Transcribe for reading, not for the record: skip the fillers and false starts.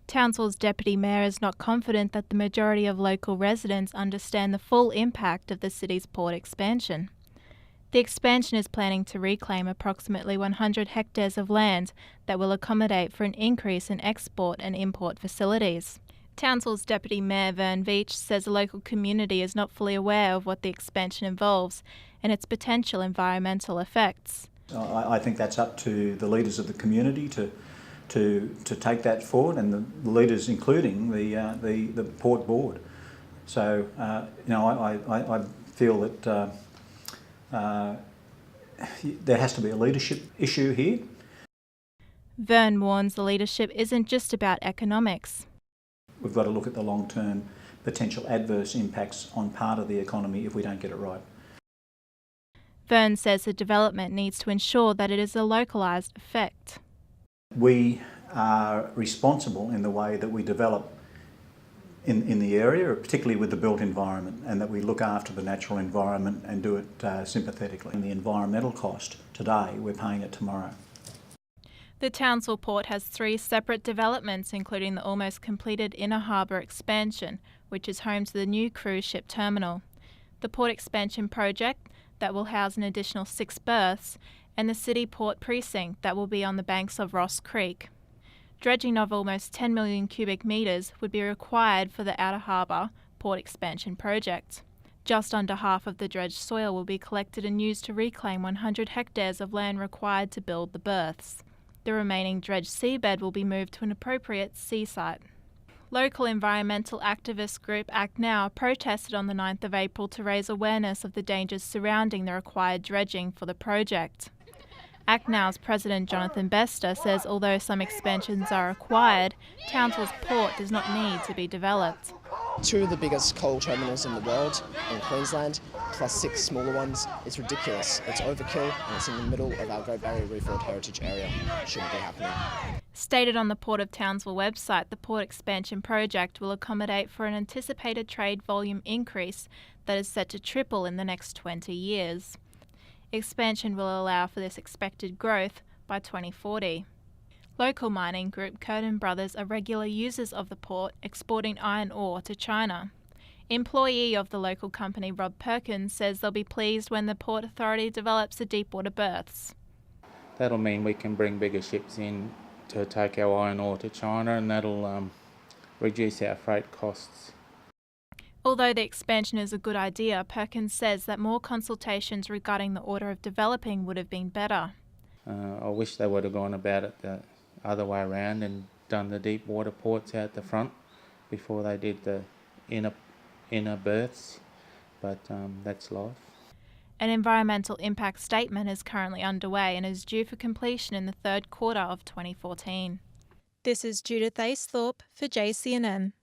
Townsville's Deputy Mayor is not confident that the majority of local residents understand the full impact of the city's port expansion. The expansion is planning to reclaim approximately 100 hectares of land that will accommodate for an increase in export and import facilities. Townsville's Deputy Mayor Vern Veach says the local community is not fully aware of what the expansion involves and its potential environmental effects. I think that's up to the leaders of the community to take that forward, and the leaders, including the Port Board. So, I feel that there has to be a leadership issue here. Vern warns the leadership isn't just about economics. We've got to look at the long-term potential adverse impacts on part of the economy if we don't get it right. Vern says the development needs to ensure that it is a localised effect. We are responsible in the way that we develop in the area, particularly with the built environment, and that we look after the natural environment and do it sympathetically. And the environmental cost today, we're paying it tomorrow. The Townsville Port has 3 separate developments, including the almost completed Inner Harbour expansion, which is home to the new cruise ship terminal, the port expansion project that will house an additional 6 berths, and the City Port Precinct that will be on the banks of Ross Creek. Dredging of almost 10 million cubic metres would be required for the Outer Harbour port expansion project. Just under half of the dredged soil will be collected and used to reclaim 100 hectares of land required to build the berths. The remaining dredged seabed will be moved to an appropriate sea site. Local environmental activist group Act Now protested on the 9th of April to raise awareness of the dangers surrounding the required dredging for the project. Act Now's president Jonathan Bester says although some expansions are required, Townsville's port does not need to be developed. 2 of the biggest coal terminals in the world in Queensland, plus 6 smaller ones. It's ridiculous. It's overkill, and it's in the middle of our Great Barrier Reef World Heritage Area. It shouldn't be happening. Stated on the Port of Townsville website, the port expansion project will accommodate for an anticipated trade volume increase that is set to triple in the next 20 years. Expansion will allow for this expected growth by 2040. Local mining group Curtin Brothers are regular users of the port, exporting iron ore to China. Employee of the local company Rob Perkins says they'll be pleased when the Port Authority develops the deepwater berths. That'll mean we can bring bigger ships in to take our iron ore to China, and that'll reduce our freight costs. Although the expansion is a good idea, Perkins says that more consultations regarding the order of developing would have been better. I wish they would have gone about it the other way around and done the deep water ports out the front before they did the inner berths, but that's life. An environmental impact statement is currently underway and is due for completion in the 3rd quarter of 2014. This is Judith Aisthorpe for JCNN.